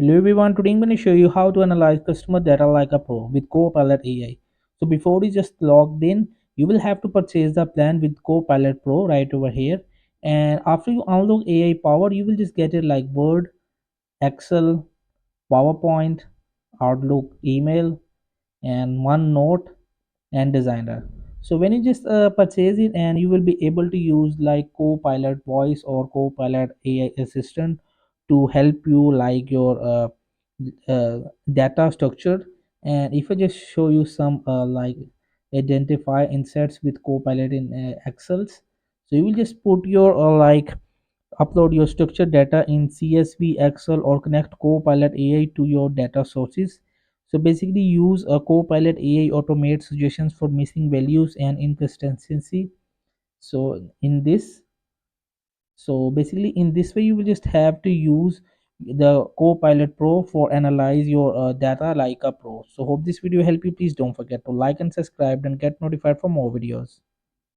Hello everyone, today I'm going to show you how to analyze customer data like a pro with Copilot AI. So before you just logged in, you will have to purchase the plan with Copilot Pro right over here. And after you unlock AI power, you will just get it like Word, Excel, PowerPoint, Outlook, email, and OneNote and Designer. So when you just purchase it, and you will be able to use like Copilot Voice or Copilot AI Assistant to help you like your data structure. And if I just show you some like identify inserts with Copilot in Excels, so you will just put your like upload your structured data in CSV, Excel, or connect Copilot AI to your data sources. So basically, use a Copilot AI automate suggestions for missing values and inconsistency. So in this, so basically in this way, you will just have to use the Copilot Pro for analyze your data like a pro. So hope this video help you. Please don't forget to like and subscribe and get notified for more videos.